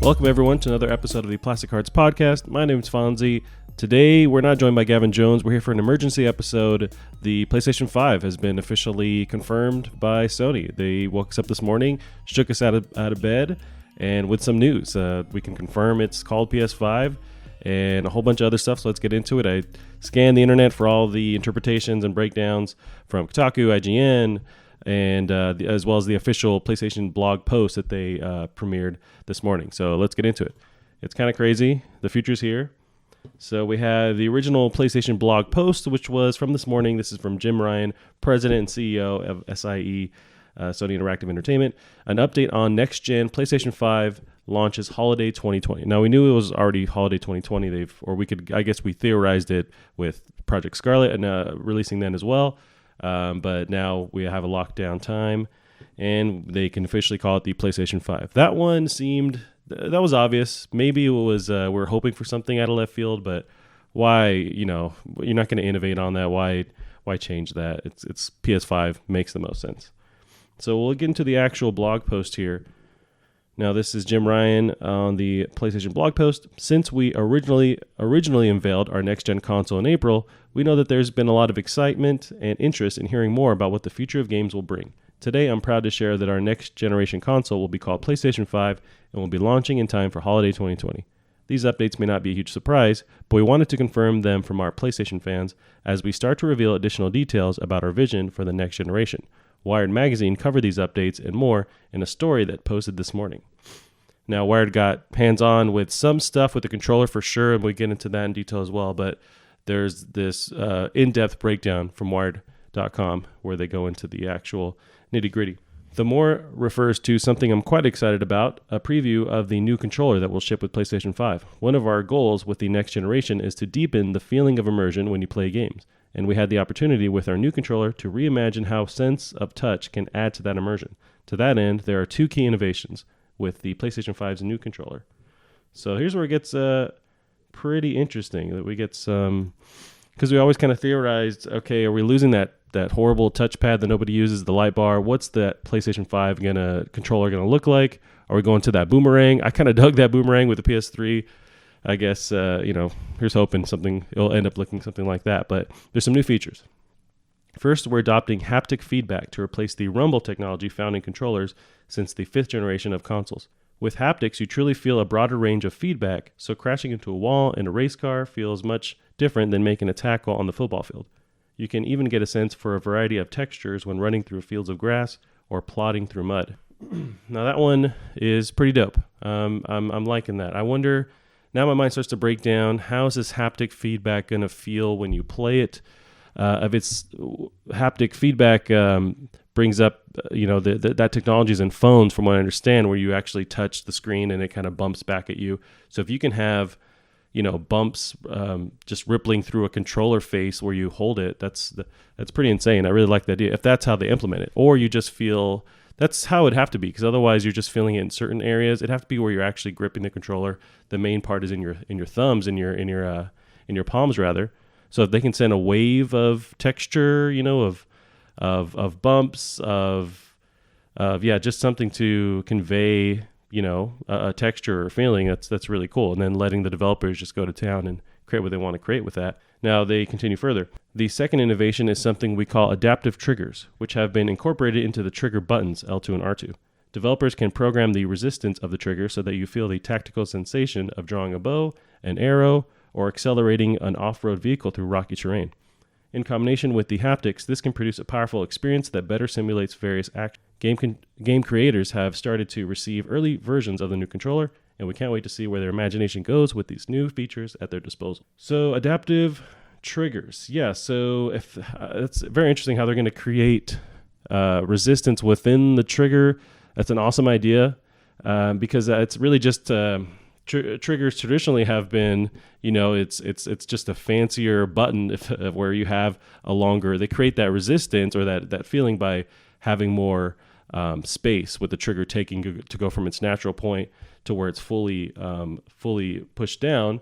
Welcome everyone to another episode of the Plastic Hearts Podcast. My name is Fonzie. Today we're not joined by Gavin Jones. We're here for an emergency episode. The PlayStation 5 has been officially confirmed by Sony. They woke us up this morning, shook us out of bed, and with some news. We can confirm it's called PS5 and a whole bunch of other stuff, so let's get into it. I scanned the internet for all the interpretations and breakdowns from Kotaku, IGN, and as well as the official PlayStation blog post that they premiered this morning. So let's get into it. It's kind of crazy. The future's here. So we have the original PlayStation blog post, which was from this morning. This is from Jim Ryan, President and CEO of SIE, Sony Interactive Entertainment. An update on next-gen PlayStation 5 launches holiday 2020. Now, we knew it was already holiday 2020. We theorized it with Project Scarlet and releasing then as well. But now we have a lockdown time, and they can officially call it the PlayStation 5. That one that was obvious. Maybe it was we're hoping for something out of left field, but why? You're not going to innovate on that. Why change that? It's PS5 makes the most sense. So we'll get into the actual blog post here. Now, this is Jim Ryan on the PlayStation blog post. Since we originally unveiled our next-gen console in April, we know that there's been a lot of excitement and interest in hearing more about what the future of games will bring. Today, I'm proud to share that our next-generation console will be called PlayStation 5 and will be launching in time for holiday 2020. These updates may not be a huge surprise, but we wanted to confirm them from our PlayStation fans as we start to reveal additional details about our vision for the next generation. Wired Magazine covered these updates and more in a story that posted this morning. Now, Wired got hands-on with some stuff with the controller for sure, and we'll get into that in detail as well, but there's this in-depth breakdown from Wired.com where they go into the actual nitty-gritty. The more refers to something I'm quite excited about, a preview of the new controller that will ship with PlayStation 5. One of our goals with the next generation is to deepen the feeling of immersion when you play games, and we had the opportunity with our new controller to reimagine how sense of touch can add to that immersion. To that end, there are two key innovations with the PlayStation 5's new controller. So here's where it gets pretty interesting. That we get some, because we always kind of theorized, okay, are we losing that horrible touchpad that nobody uses, the light bar? What's that PlayStation 5 controller gonna look like? Are we going to that boomerang? I kind of dug that boomerang with the PS3. I guess here's hoping it'll end up looking something like that. But there's some new features. First, we're adopting haptic feedback to replace the rumble technology found in controllers since the 5th generation of consoles. With haptics, you truly feel a broader range of feedback, so crashing into a wall in a race car feels much different than making a tackle on the football field. You can even get a sense for a variety of textures when running through fields of grass or plodding through mud. Now, that one is pretty dope. I'm liking that. I wonder, now my mind starts to break down, how is this haptic feedback going to feel when you play it? If it's haptic feedback brings up, that technology is in phones, from what I understand, where you actually touch the screen and it kind of bumps back at you. So if you can have, bumps just rippling through a controller face where you hold it, that's pretty insane. I really like the idea. If that's how they implement it, or you just feel, that's how it'd have to be, because otherwise you're just feeling it in certain areas. It'd have to be where you're actually gripping the controller. The main part is in your thumbs, in your palms rather. So if they can send a wave of texture, of bumps, just something to convey, a texture or feeling, that's really cool. And then letting the developers just go to town and create what they want to create with that. Now they continue further. The second innovation is something we call adaptive triggers, which have been incorporated into the trigger buttons L2 and R2. Developers can program the resistance of the trigger so that you feel the tactical sensation of drawing a bow, an arrow, or accelerating an off-road vehicle through rocky terrain. In combination with the haptics, this can produce a powerful experience that better simulates various actions. Game creators have started to receive early versions of the new controller, and we can't wait to see where their imagination goes with these new features at their disposal. So, adaptive triggers. Yeah, so it's very interesting how they're going to create resistance within the trigger. That's an awesome idea, because it's really just... triggers traditionally have been, it's just a fancier button where you have a longer, they create that resistance or that feeling by having more space with the trigger taking to go from its natural point to where it's fully pushed down,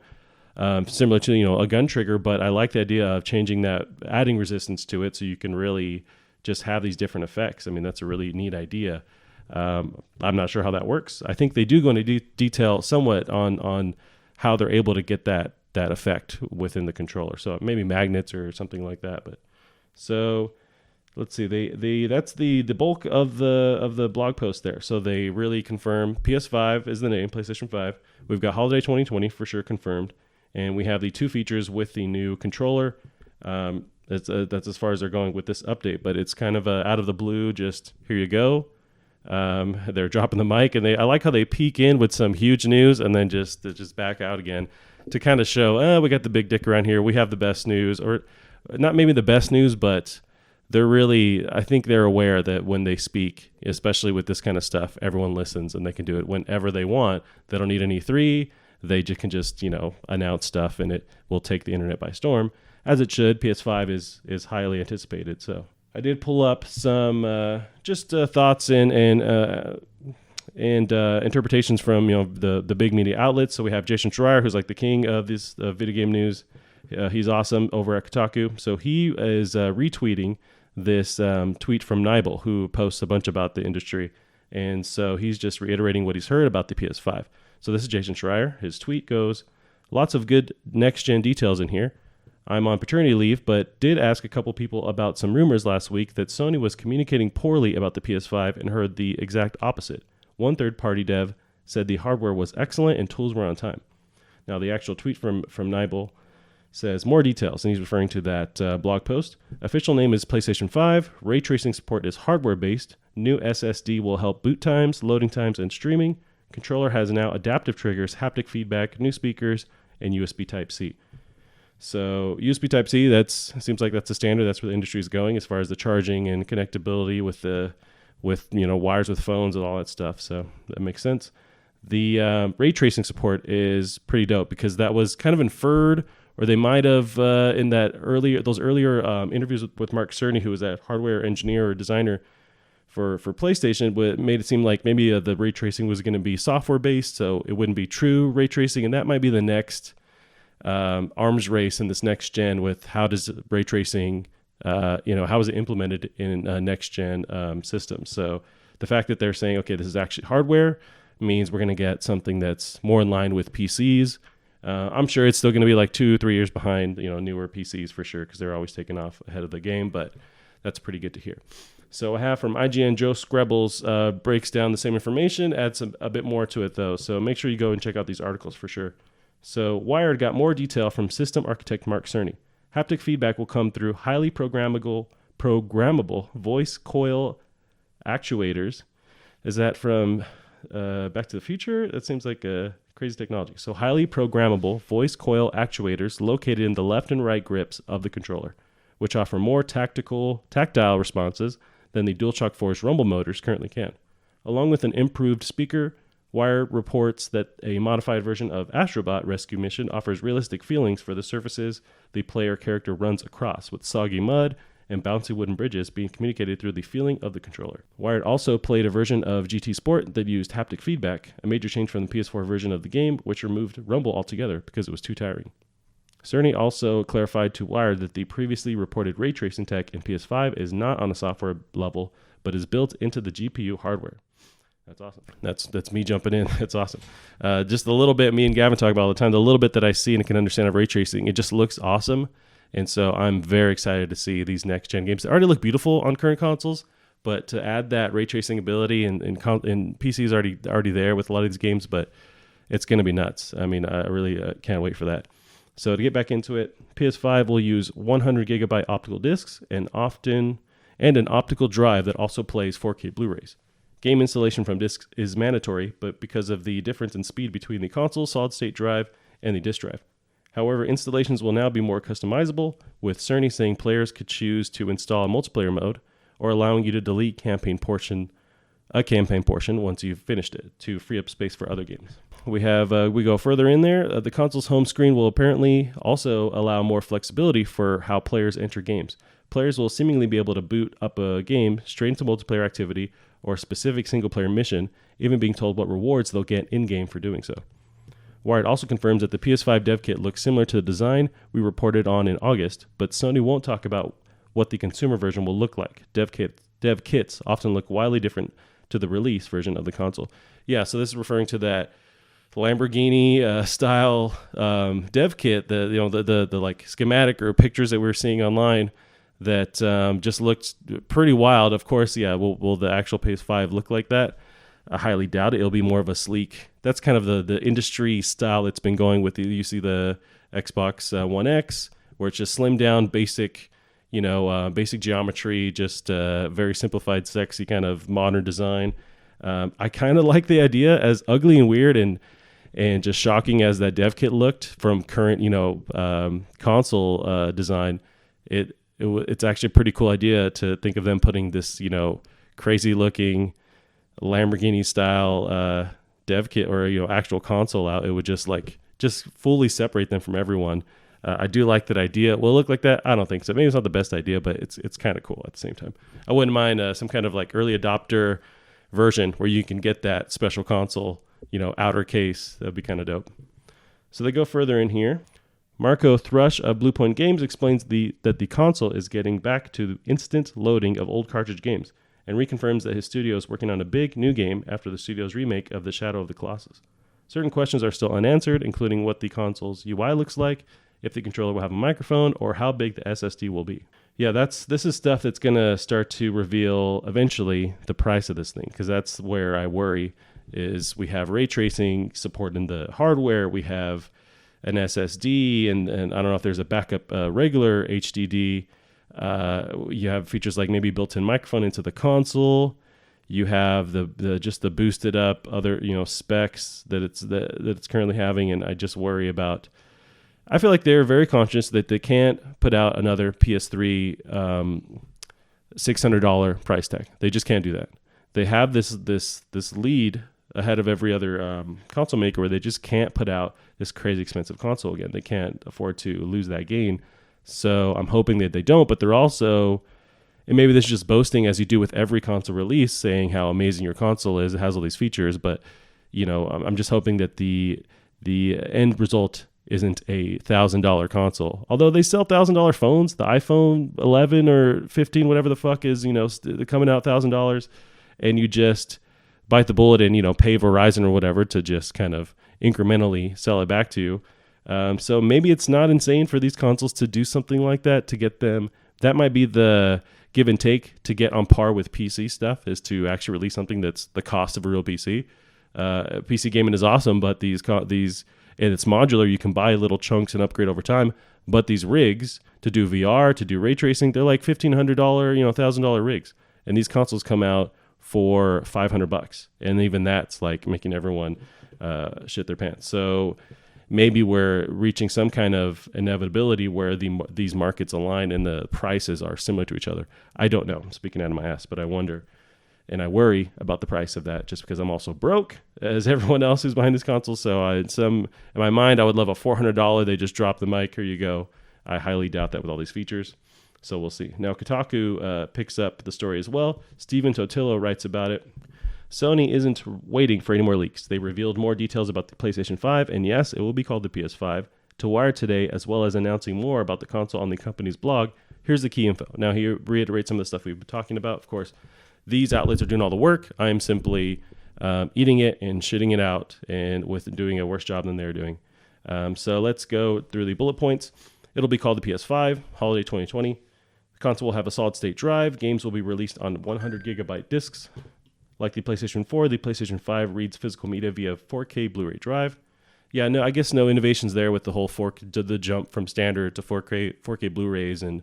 similar to, a gun trigger. But I like the idea of changing that, adding resistance to it so you can really just have these different effects. I mean, that's a really neat idea. I'm not sure how that works. I think they do go into detail somewhat on how they're able to get that effect within the controller. So maybe magnets or something like that. But so let's see. That's the bulk of the blog post there. So they really confirm PS5 is the name, PlayStation 5. We've got holiday 2020 for sure confirmed, and we have the 2 features with the new controller. That's as far as they're going with this update, but it's kind of out of the blue. Just here you go. They're dropping the mic, and I like how they peek in with some huge news and then just back out again to kind of show, we got the big dick around here. We have the best news, or not maybe the best news, but I think they're aware that when they speak, especially with this kind of stuff, everyone listens and they can do it whenever they want. They don't need an E3. They can just, announce stuff and it will take the internet by storm, as it should. PS5 is highly anticipated. So I did pull up some thoughts and interpretations from the big media outlets. So we have Jason Schreier, who's like the king of this video game news. He's awesome over at Kotaku. So he is retweeting this tweet from Nibel, who posts a bunch about the industry. And so he's just reiterating what he's heard about the PS5. So this is Jason Schreier. His tweet goes, "Lots of good next-gen details in here. I'm on paternity leave, but did ask a couple people about some rumors last week that Sony was communicating poorly about the PS5 and heard the exact opposite. One third-party dev said the hardware was excellent and tools were on time." Now, the actual tweet from Nibel says more details, and he's referring to that blog post. "Official name is PlayStation 5. Ray tracing support is hardware-based. New SSD will help boot times, loading times, and streaming. Controller has now adaptive triggers, haptic feedback, new speakers, and USB Type-C." So USB Type-C, seems like that's the standard. That's where the industry is going as far as the charging and connectability with wires with phones and all that stuff. So that makes sense. The ray tracing support is pretty dope because that was kind of inferred, or they might have in those earlier interviews with Mark Cerny, who was that hardware engineer or designer for PlayStation, made it seem like maybe the ray tracing was going to be software based, so it wouldn't be true ray tracing, and that might be the next arms race in this next gen with how does ray tracing, how is it implemented in a next gen system. So the fact that they're saying, okay, this is actually hardware means we're going to get something that's more in line with PCs. I'm sure it's still going to be like 2-3 years behind, newer PCs for sure, because they're always taking off ahead of the game, but that's pretty good to hear. So I have from IGN, Joe Screbbles breaks down the same information, adds a bit more to it though. So make sure you go and check out these articles for sure. So Wired got more detail from system architect Mark Cerny. Haptic feedback will come through highly programmable voice coil actuators. Is that from Back to the Future? That seems like a crazy technology. So highly programmable voice coil actuators located in the left and right grips of the controller, which offer more tactile responses than the DualShock 4's rumble motors currently can. Along with an improved speaker, Wired reports that a modified version of Astrobot Rescue Mission offers realistic feelings for the surfaces the player character runs across, with soggy mud and bouncy wooden bridges being communicated through the feeling of the controller. Wired also played a version of GT Sport that used haptic feedback, a major change from the PS4 version of the game, which removed rumble altogether because it was too tiring. Cerny also clarified to Wired that the previously reported ray tracing tech in PS5 is not on a software level, but is built into the GPU hardware. That's awesome. That's me jumping in. That's awesome. Just a little bit, me and Gavin talk about all the time, the little bit that I see and can understand of ray tracing, it just looks awesome. And so I'm very excited to see these next-gen games. They already look beautiful on current consoles, but to add that ray tracing ability and PC is already there with a lot of these games, but it's going to be nuts. I mean, I really can't wait for that. So to get back into it, PS5 will use 100 gigabyte optical discs and an optical drive that also plays 4K Blu-rays. Game installation from discs is mandatory, but because of the difference in speed between the console solid-state drive and the disk drive. However, installations will now be more customizable, with Cerny saying players could choose to install a multiplayer mode or allowing you to delete a campaign portion once you've finished it to free up space for other games. We go further in there. The console's home screen will apparently also allow more flexibility for how players enter games. Players will seemingly be able to boot up a game straight into multiplayer activity or a specific single-player mission, even being told what rewards they'll get in-game for doing so. Wired also confirms that the PS5 dev kit looks similar to the design we reported on in August, but Sony won't talk about what the consumer version will look like. Dev kits often look wildly different to the release version of the console. Yeah, so this is referring to that Lamborghini style dev kit, the like schematic or pictures that we were seeing online that just looked pretty wild. Of course, yeah, will the actual PS5 look like that? I highly doubt it. It'll be more of a sleek. That's kind of the industry style that's been going with you see the Xbox One X, where it's just slimmed down, basic geometry, just very simplified, sexy kind of modern design. I kind of like the idea, as ugly and weird and just shocking as that dev kit looked from current, console design. It's actually a pretty cool idea to think of them putting this, crazy looking Lamborghini style dev kit or actual console out. It would just fully separate them from everyone. I do like that idea. Will it look like that? I don't think so. Maybe it's not the best idea, but it's kind of cool at the same time. I wouldn't mind some kind of like early adopter version where you can get that special console, outer case. That'd be kind of dope. So they go further in here. Marco Thrush of Bluepoint Games explains that the console is getting back to instant loading of old cartridge games, and reconfirms that his studio is working on a big new game after the studio's remake of The Shadow of the Colossus. Certain questions are still unanswered, including what the console's UI looks like, if the controller will have a microphone, or how big the SSD will be. Yeah, this is stuff that's going to start to reveal eventually the price of this thing, because that's where I worry. Is we have ray tracing support in the hardware, we have an SSD, and I don't know if there's a backup regular HDD. You have features like maybe built-in microphone into the console. You have the boosted up other specs that it's currently having, and I just worry about. I feel like they're very conscious that they can't put out another PS3 $600 price tag. They just can't do that. They have this lead ahead of every other console maker where they just can't put out this crazy expensive console again. They can't afford to lose that gain. So I'm hoping that they don't, but they're also, and maybe this is just boasting as you do with every console release, saying how amazing your console is. It has all these features, but I'm just hoping that the end result isn't a $1,000 console. Although they sell $1,000 phones, the iPhone 11 or 15, whatever the fuck is, coming out $1,000, and you just bite the bullet and pay Verizon or whatever to just kind of incrementally sell it back to you. So maybe it's not insane for these consoles to do something like that to get them. That might be the give and take to get on par with PC stuff, is to actually release something that's the cost of a real PC. PC gaming is awesome, but these and it's modular. You can buy little chunks and upgrade over time. But these rigs to do VR, to do ray tracing, they're like $1,500, $1,000 rigs. And these consoles come out for $500, and even that's like making everyone shit their pants. So maybe we're reaching some kind of inevitability where these markets align and the prices are similar to each other. I don't know. I'm speaking out of my ass, but I wonder. And I worry about the price of that just because I'm also broke as everyone else who's behind this console. So in my mind, I would love a $400. They just drop the mic. Here you go. I highly doubt that with all these features. So we'll see. Now, Kotaku picks up the story as well. Steven Totillo writes about it. Sony isn't waiting for any more leaks. They revealed more details about the PlayStation 5, and yes, it will be called the PS5, to Wired today, as well as announcing more about the console on the company's blog. Here's the key info. Now, he reiterates some of the stuff we've been talking about. Of course, these outlets are doing all the work. I am simply eating it and shitting it out, and with doing a worse job than they're doing. So let's go through the bullet points. It'll be called the PS5, holiday 2020. The console will have a solid-state drive. Games will be released on 100 gigabyte discs. Like the PlayStation 4, the PlayStation 5 reads physical media via 4K Blu-ray drive. Yeah, no, I guess no innovations there with the whole the jump from standard to 4K Blu-rays, and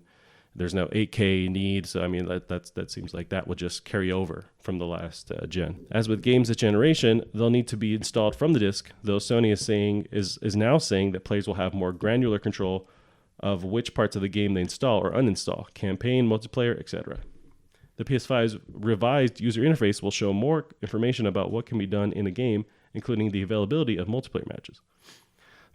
there's no 8K need. So I mean, that seems like that will just carry over from the last gen. As with games this generation, they'll need to be installed from the disc. Though Sony is now saying that players will have more granular control of which parts of the game they install or uninstall, campaign, multiplayer, etc. The PS5's revised user interface will show more information about what can be done in a game, including the availability of multiplayer matches.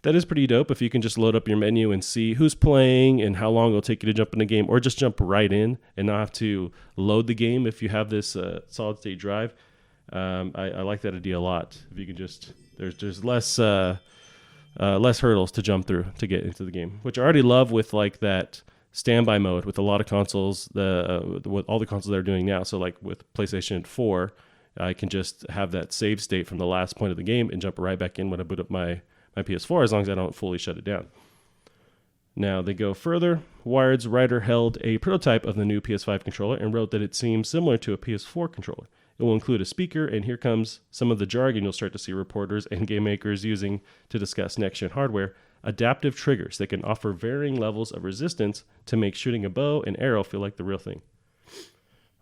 That is pretty dope if you can just load up your menu and see who's playing and how long it'll take you to jump in the game, or just jump right in and not have to load the game if you have this solid-state drive. I like that idea a lot. If you can just, there's less hurdles to jump through to get into the game, which I already love with like that standby mode with a lot of consoles, with all the consoles that are doing now. So like with PlayStation 4, I can just have that save state from the last point of the game and jump right back in when I boot up my PS4, as long as I don't fully shut it down. Now they go further. Wired's writer held a prototype of the new PS5 controller and wrote that it seems similar to a PS4 controller. It will include a speaker, and here comes some of the jargon you'll start to see reporters and game makers using to discuss next-gen hardware: adaptive triggers that can offer varying levels of resistance to make shooting a bow and arrow feel like the real thing.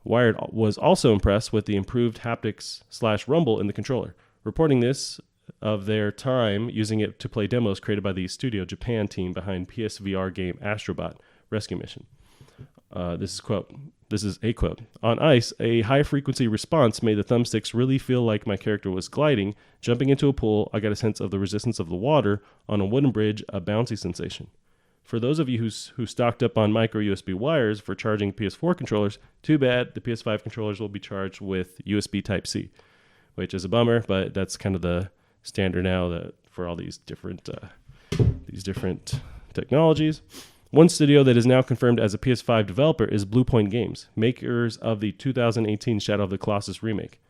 Wired was also impressed with the improved haptics/rumble in the controller, reporting this of their time using it to play demos created by the Studio Japan team behind PSVR game Astrobot Rescue Mission. This is a quote. On ice, a high-frequency response made the thumbsticks really feel like my character was gliding. Jumping into a pool, I got a sense of the resistance of the water. On a wooden bridge, a bouncy sensation. For those of you who stocked up on micro USB wires for charging PS4 controllers, too bad. The PS5 controllers will be charged with USB Type-C, which is a bummer, but that's kind of the standard now for all these different technologies. One studio that is now confirmed as a PS5 developer is Bluepoint Games, makers of the 2018 Shadow of the Colossus remake.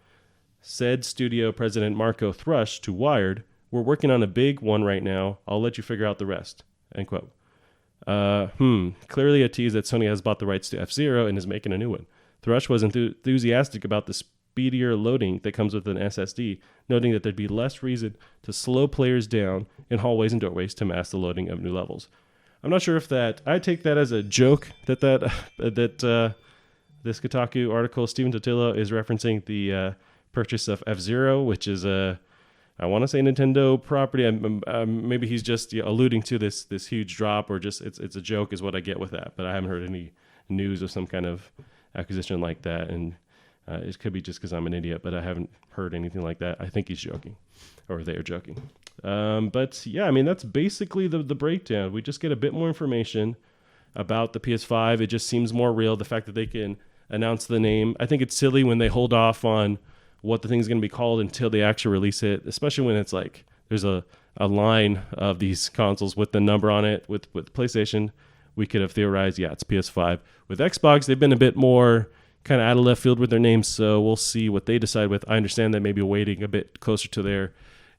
Said studio president Marco Thrush to Wired, "We're working on a big one right now. I'll let you figure out the rest." End quote. Clearly a tease that Sony has bought the rights to F-Zero and is making a new one. Thrush was enthusiastic about the speedier loading that comes with an SSD, noting that there'd be less reason to slow players down in hallways and doorways to mask the loading of new levels. I'm not sure if I take that as a joke that this Kotaku article, Steven Totilo is referencing the purchase of F-Zero, which is I want to say Nintendo property. Maybe he's just alluding to this huge drop, or just it's a joke is what I get with that. But I haven't heard any news of some kind of acquisition like that, and it could be just because I'm an idiot, but I haven't heard anything like that. I think he's joking, or they're joking. But yeah, I mean, that's basically the breakdown. We just get a bit more information about the PS5. It just seems more real. The fact that they can announce the name. I think it's silly when they hold off on what the thing's going to be called until they actually release it, especially when it's like there's a line of these consoles with the number on it. With PlayStation, we could have theorized, yeah, it's PS5. With Xbox, they've been a bit more kind of out of left field with their names, so we'll see what they decide with. I understand that maybe waiting a bit closer to their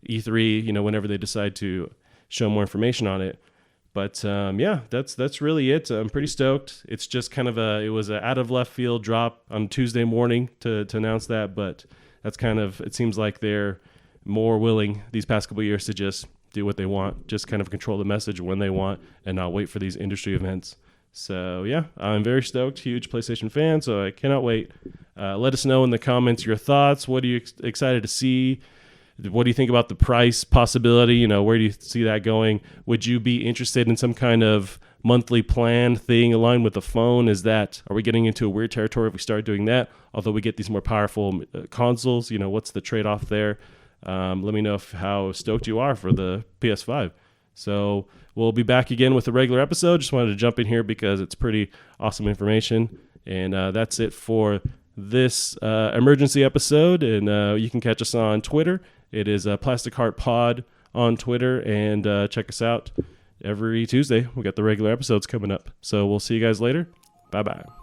E3, whenever they decide to show more information on it. But yeah, that's really it. I'm pretty stoked. It's just kind of it was an out of left field drop on Tuesday morning to announce that, but that's it seems like they're more willing these past couple of years to just do what they want, just kind of control the message when they want and not wait for these industry events. So yeah, I'm very stoked, huge PlayStation fan, so I cannot wait. Let us know in the comments your thoughts. What are you excited to see? What do you think about the price possibility? Where do you see that going? Would you be interested in some kind of monthly plan thing aligned with the phone? Are we getting into a weird territory if we start doing that? Although we get these more powerful consoles, what's the trade-off there? Let me know how stoked you are for the PS5. So we'll be back again with a regular episode. Just wanted to jump in here because it's pretty awesome information. And that's it for this emergency episode. And you can catch us on Twitter. It is Plastic Heart Pod on Twitter. And check us out every Tuesday. We got the regular episodes coming up. So we'll see you guys later. Bye-bye.